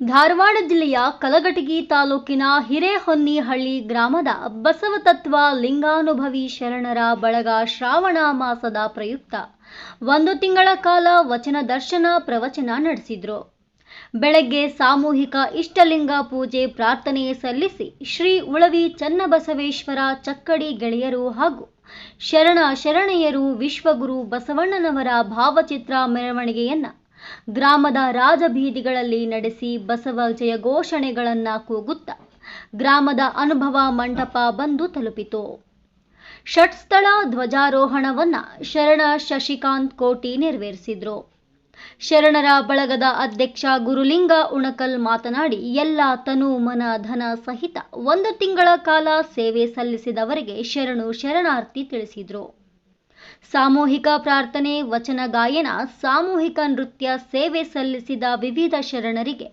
ಧಾರವಾಡ ಜಿಲ್ಲೆಯ ಕಲಘಟಗಿ ತಾಲೂಕಿನ ಹಿರೇಹೊನ್ನಿಹಳ್ಳಿ ಗ್ರಾಮದ ಬಸವತತ್ವ ಲಿಂಗಾನುಭವಿ ಶರಣರ ಬಳಗ ಶ್ರಾವಣ ಮಾಸದ ಪ್ರಯುಕ್ತ 1 ತಿಂಗಳ ಕಾಲ ವಚನ ದರ್ಶನ ಪ್ರವಚನ ನಡೆಸಿದ್ರು. ಬೆಳಗ್ಗೆ ಸಾಮೂಹಿಕ ಇಷ್ಟಲಿಂಗ ಪೂಜೆ ಪ್ರಾರ್ಥನೆ ಸಲ್ಲಿಸಿ ಶ್ರೀ ಉಳವಿ ಚನ್ನಬಸವೇಶ್ವರ ಚಕ್ಕಡಿ ಗೆಳೆಯರು ಹಾಗೂ ಶರಣ ಶರಣೆಯರು ವಿಶ್ವಗುರು ಬಸವಣ್ಣನವರ ಭಾವಚಿತ್ರ ಮೆರವಣಿಗೆಯನ್ನ ಗ್ರಾಮದ ರಾಜಬೀದಿಗಳಲ್ಲಿ ನಡೆಸಿ ಬಸವ ಜಯ ಘೋಷಣೆಗಳನ್ನು ಕೂಗುತ್ತಾ ಗ್ರಾಮದ ಅನುಭವ ಮಂಟಪ ಬಂದು ತಲುಪಿತು. ಷಟ್ಸ್ಥಳ ಧ್ವಜಾರೋಹಣವನ್ನ ಶರಣ ಶಶಿಕಾಂತ್ ಕೋಟಿ ನೆರವೇರಿಸಿದ್ರು. ಶರಣರ ಬಳಗದ ಅಧ್ಯಕ್ಷ ಗುರುಲಿಂಗ ಉಣಕಲ್ ಮಾತನಾಡಿ ಎಲ್ಲ ತನು ಮನ ಧನ ಸಹಿತ 1 ತಿಂಗಳ ಕಾಲ ಸೇವೆ ಸಲ್ಲಿಸಿದವರಿಗೆ ಶರಣು ಶರಣಾರ್ಥಿ ತಿಳಿಸಿದ್ರು. ಸಾಮೂಹಿಕ ಪ್ರಾರ್ಥನೆ, ವಚನ ಗಾಯನ, ಸಾಮೂಹಿಕ ನೃತ್ಯ ಸೇವೆ ಸಲ್ಲಿಸಿದ ವಿವಿಧ ಶರಣರಿಗೆ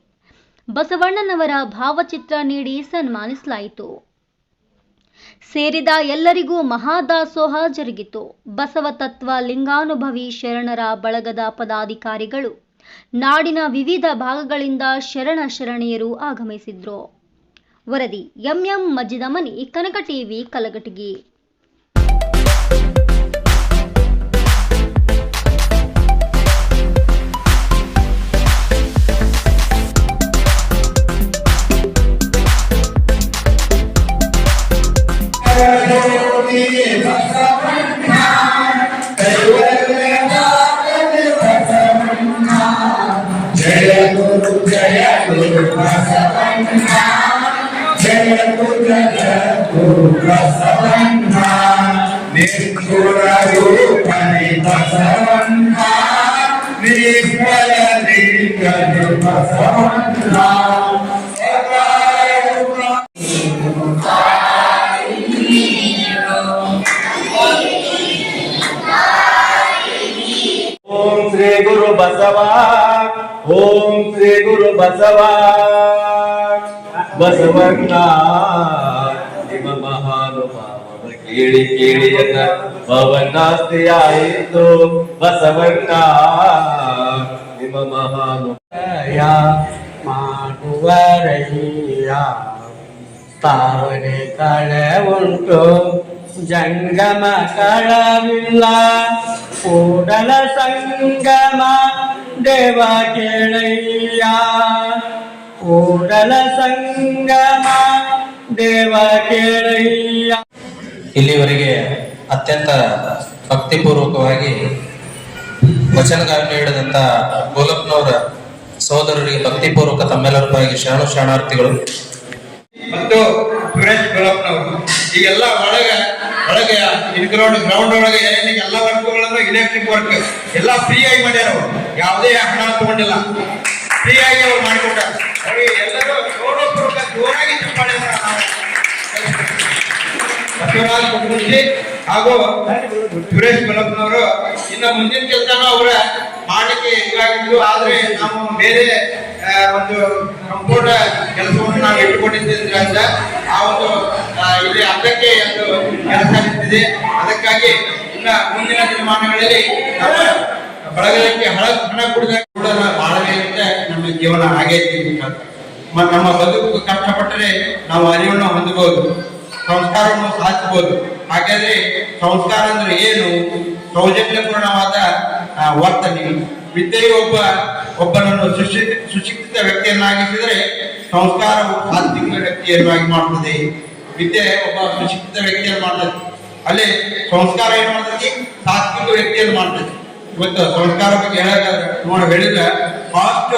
ಬಸವಣ್ಣನವರ ಭಾವಚಿತ್ರ ನೀಡಿ ಸನ್ಮಾನಿಸಲಾಯಿತು. ಸೇರಿದ ಎಲ್ಲರಿಗೂ ಮಹಾದಾಸೋಹ ಜರುಗಿತು. ಬಸವತತ್ವ ಲಿಂಗಾನುಭವಿ ಶರಣರ ಬಳಗದ ಪದಾಧಿಕಾರಿಗಳು ನಾಡಿನ ವಿವಿಧ ಭಾಗಗಳಿಂದ ಶರಣ ಶರಣೆಯರು ಆಗಮಿಸಿದ್ರು. ವರದಿ ಎಂಎಂ ಮಜ್ಜಿದಮನಿ, ಕನಕ ಟಿವಿ, ಕಲಘಟಗಿ. ಓಂ ಶ್ರೀ ಗುರು ಬಸವ, ಓಂ ಶ್ರೀ ಗುರು ಬಸವ. ಬಸವಣ್ಣ ನಿಮ್ಮ ಮಹಾನುಭಾವ ಕೇಳಿ ಕೇಳಿಯನ್ನ ಭವನಾಸ್ತಿಯಾಯಿತು. ಬಸವಣ್ಣ ನಿಮ್ಮ ಮಹಾನುಭಾವ ಮಾಡುವರಯ್ಯ ತಾವರೆ ಕಳೆ ಉಂಟು ಜಂಗಮ ಕಳವಿಲ್ಲ ಕೂಡಲ ಸಂಗಮ ದೇವ ಕೇಳಯ್ಯ ಕೂಡಲ ಸಂಗಮ ದೇವ ಕೇಳಯ್ಯ. ಇಲ್ಲಿವರೆಗೆ ಅತ್ಯಂತ ಭಕ್ತಿಪೂರ್ವಕವಾಗಿ ವಚನಗಾರನ್ನು ನೀಡಿದಂತ ಗೋಲಪ್ಪನವರ ಸಹೋದರರಿಗೆ ಭಕ್ತಿಪೂರ್ವಕ ತಮ್ಮೆಲ್ಲರ ಪರವಾಗಿ ಶರಣು ಶರಣಾರ್ಥಿಗಳು ಮತ್ತು ಸುರೇಶ್ ಗೋಲಪ್ಪನವರು ಈಗೆಲ್ಲ ಒಳಗೆ ಗ್ರೌಂಡ್ ಒಳಗೆ ಎಲ್ಲ ವರ್ಕ್ಗಳನ್ನು ಇಲೆಕ್ಟ್ರಿಕ್ ವರ್ಕ್ ಎಲ್ಲ ಫ್ರೀ ಆಗಿ ಮಾಡ್ಯಾರ. ಅವರು ಯಾವುದೇ ಹಣ ತಗೊಂಡಿಲ್ಲ, ಫ್ರೀ ಆಗಿ ಅವ್ರು ಮಾಡಿಕೊಟ್ಟಾರ. ಅವ್ರಿಗೆ ಎಲ್ಲರೂ ಗೌರವಪೂರ್ವಕ ಜೋರಾಗಿ ಚಪ್ಪಾಳೆ ಬಸವರಾಜ್ ಕುಟುಂಬಿ ಹಾಗೂ ಸುರೇಶ್ ಗೋಲಪ್ಪನವರು ಇನ್ನು ಮುಂದಿನ ಕೆಲಸನೂ ಅವರ ಮಾಡಲಿಕ್ಕೆ ಇದಾಗಿದ್ದು. ಆದ್ರೆ ನಾವು ಬೇರೆ ಒಂದು ಸಂಪೂರ್ಣ ಕೆಲಸವನ್ನು ನಾವು ಇಟ್ಟುಕೊಂಡಿದ್ದರಿಂದ ಆ ಒಂದು ಇಲ್ಲಿ ಅರ್ಧಕ್ಕೆ ಒಂದು ಕೆಲಸ ನಿಂತಿದೆ. ಅದಕ್ಕಾಗಿ ಇನ್ನ ಮುಂದಿನ ದಿನಮಾನಗಳಲ್ಲಿ ನಮ್ಮ ಬಳಗಕ್ಕೆ ಹಣ ಕೂಡ ಮಾಡಬೇಕಂತ ನಮ್ಮ ಜೀವನ ಆಗೈತಿ. ನಮ್ಮ ಬದುಕು ಕಷ್ಟಪಟ್ಟರೆ ನಾವು ಅರಿವನ್ನು ಹೊಂದಬಹುದು, ಸಂಸ್ಕಾರವನ್ನು ಸಾಧಿಸಬಹುದು. ಹಾಗಾದ್ರೆ ಸಂಸ್ಕಾರ ಅಂದ್ರೆ ಏನು? ಸೌಜನ್ಯಪೂರ್ಣವಾದ ವರ್ತನೆ. ವಿದ್ಯೆಯು ಒಬ್ಬನನ್ನು ಸುಶಿಕ್ಷಿತ ವ್ಯಕ್ತಿಯನ್ನಾಗಿಸಿದರೆ ಸಂಸ್ಕಾರವು ಸಾತ್ವಿಕ ವ್ಯಕ್ತಿಯನ್ನಾಗಿ ಮಾಡ್ತದೆ. ವಿದ್ಯೆ ಒಬ್ಬ ಸುಶಿಕ್ಷಿತ ವ್ಯಕ್ತಿಯನ್ನು ಮಾಡ್ತದೆ, ಅಲ್ಲಿ ಸಂಸ್ಕಾರ ಏನ್ ಮಾಡ್ತದೆ? ಸಾತ್ವಿಕ ವ್ಯಕ್ತಿಯನ್ನು ಮಾಡ್ತದೆ. ಇವತ್ತು ಸಂಸ್ಕಾರ ಬಗ್ಗೆ ಹೇಳಿದ್ರೆ ಫಾಸ್ಟ್.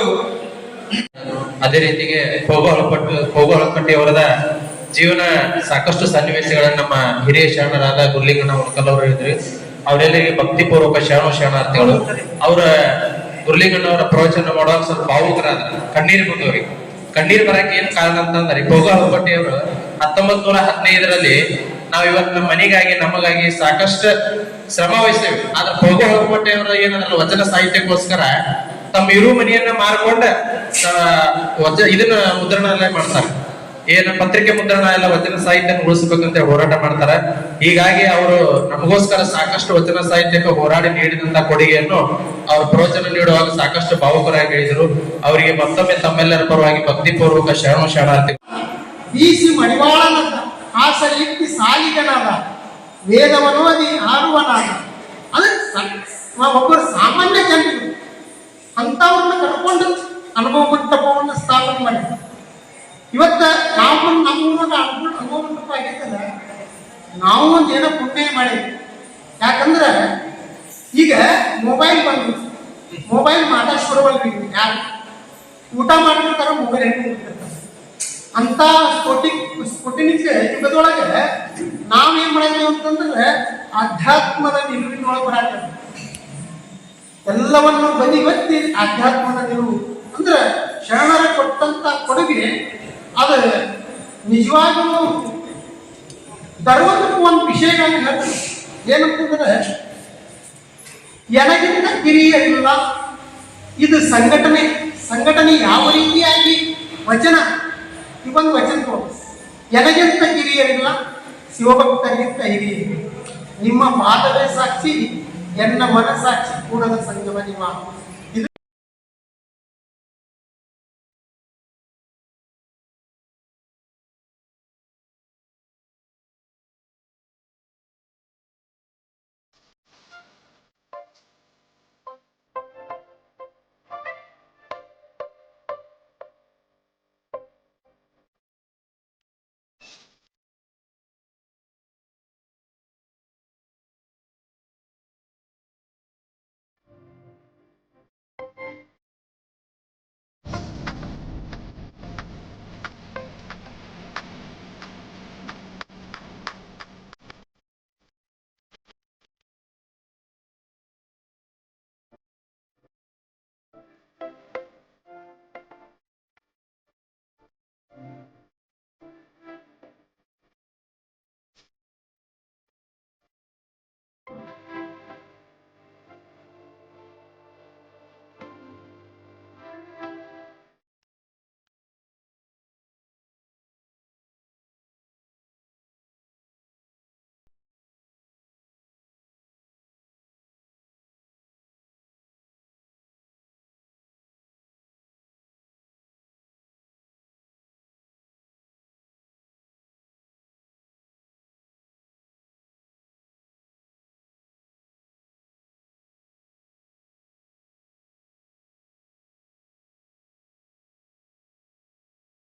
ಅದೇ ರೀತಿಗೆ ಹೋಗೋ ಹಳಪಟ್ಟಿ ಅವರದ ಜೀವನ ಸಾಕಷ್ಟು ಸನ್ನಿವೇಶಗಳನ್ನ ನಮ್ಮ ಹಿರಿಯ ಶರಣರಾದ ಗುರುಲಿಂಗನ ಉಣಕಲ್ ಅವರು ಹೇಳಿದ್ರಿ. ಅವರೆಲ್ಲರಿಗೆ ಭಕ್ತಿಪೂರ್ವಕ ಶರಣು ಶರಣಾರ್ಥಿಗಳು. ಅವರ ಗುರುಲಿಂಗನವರ ಪ್ರವಚನ ಮಾಡುವಾಗ ಸ್ವಲ್ಪ ಭಾವುಕರಾದ ಕಣ್ಣೀರು ಬಂದವ್ರಿಗೆ. ಕಣ್ಣೀರು ಬರಕ್ಕೆ ಏನ್ ಕಾರಣ ಅಂತಂದ್ರೆ ಹೋಗೋ ಹಳಪಟ್ಟಿ ಅವರು 1915ರಲ್ಲಿ ನಾವ್ ಇವತ್ತು ನಮ್ಮ ಮನೆಗಾಗಿ ನಮಗಾಗಿ ಸಾಕಷ್ಟು ಶ್ರಮ ವಹಿಸ್ತೇವೆ. ಆದ್ರೆ ಹೋಗೋ ಹಳಪಟ್ಟಿ ಅವರ ಏನಂದ್ರೆ ವಚನ ಸಾಹಿತ್ಯಕ್ಕೋಸ್ಕರ ತಮ್ಮ ಇರು ಮನೆಯನ್ನ ಮಾರ್ಕೊಂಡ ಇದನ್ನ ಮುದ್ರಣ ಮಾಡ್ತಾರೆ. ಏನು ಪತ್ರಿಕೆ ಮುದ್ರಣ ಎಲ್ಲ ವಚನ ಸಾಹಿತ್ಯ ಉಳಿಸಬೇಕಂತ ಹೋರಾಟ ಮಾಡ್ತಾರೆ. ಹೀಗಾಗಿ ಅವರು ನಮಗೋಸ್ಕರ ಸಾಕಷ್ಟು ವಚನ ಸಾಹಿತ್ಯಕ್ಕೆ ಹೋರಾಡಿ ನೀಡಿದಂತ ಕೊಡುಗೆಯನ್ನು ಅವ್ರ ಪ್ರವಚನ ನೀಡುವಾಗ ಸಾಕಷ್ಟು ಭಾವುಕರಾಗಿ ಹೇಳಿದರು. ಅವರಿಗೆ ಮತ್ತೊಮ್ಮೆ ತಮ್ಮೆಲ್ಲರ ಪರವಾಗಿ ಭಕ್ತಿಪೂರ್ವಕ ಶರಣಾರ್ಥಿ. ಬೀಸಿ ಮಡಿವಾಳನದ ಹಾಸಲಿಕ್ಕಿ ಸಾಲಿಗನಾದ ವೇದವನೋದಿ ಆಡುವನಾದ. ಅದು ಒಬ್ಬರು ಸಾಮಾನ್ಯ ಜನರು ಅಂತವ್ರನ್ನ ಕರ್ಕೊಂಡು ಅನುಭವ ಮಂಟಪವನ್ನು ಸ್ಥಾಪನೆ ಮಾಡಿದ್ರು. ಇವತ್ತ ನಾವು ನಮ್ಮೂರಾಗ ಅನುಭವ ಮಂಟಪ ಆಗಿದ್ದಲ್ಲ, ನಾವು ಒಂದು ಏನೋ ಪುಣ್ಯ ಮಾಡಿದ್ವಿ. ಯಾಕಂದ್ರೆ ಈಗ ಮೊಬೈಲ್ ಬಂದು ಮೊಬೈಲ್ ಮಾತಾಡ್ಸ್ಕೊಡವಲ್ರಿ. ಯಾರು ಊಟ ಮಾಡ್ತಿರ್ತಾರ ಮೊಬೈಲ್ ಹಿಡ್ಕೊಂಡಿರ್ತಾರೆ. ಅಂತ ಸ್ಫೋಟಿನಿಕ್ ಯುಗದೊಳಗೆ ನಾವೇನ್ ಮಾಡಿದ್ವಿ ಅಂತಂದ್ರೆ ಅಧ್ಯಾತ್ಮದ ನಿಲುವಿನೊಳಗೆ ಬರಾಕ ಎಲ್ಲವನ್ನು ಬದಿಗೊತ್ತಿ ಅಧ್ಯಾತ್ಮದ ನಿಲುವು ಅಂದ್ರೆ ಶರಣರ ಕೊಟ್ಟಂತ ಕೊಡುಗೆ ಅದು ನಿಜವಾಗಲೂ ಧರ್ಮಕ್ಕೂ ಒಂದು ವಿಷಯಗಳನ್ನು ಹೇಳ್ತಾರೆ. ಏನಂತಂದ್ರೆ ಎನಗಿಂತ ಕಿರಿಯರಿಲ್ಲ. ಇದು ಸಂಘಟನೆ ಯಾವ ರೀತಿಯಾಗಿ ವಚನ ಇವೊಂದು ವಚನ ಎನಗಿಂತ ಕಿರಿಯರಿಲ್ಲ, ಶಿವಭಕ್ತರಿಗಿಂತ ಹಿರಿಯರು. ನಿಮ್ಮ ಪಾದವೇ ಸಾಕ್ಷಿ, ಎನ್ನ ಮನಸಾಕ್ಷಿ ಕೂಡದ ಸಂಗಮ ನಿಮ್ಮ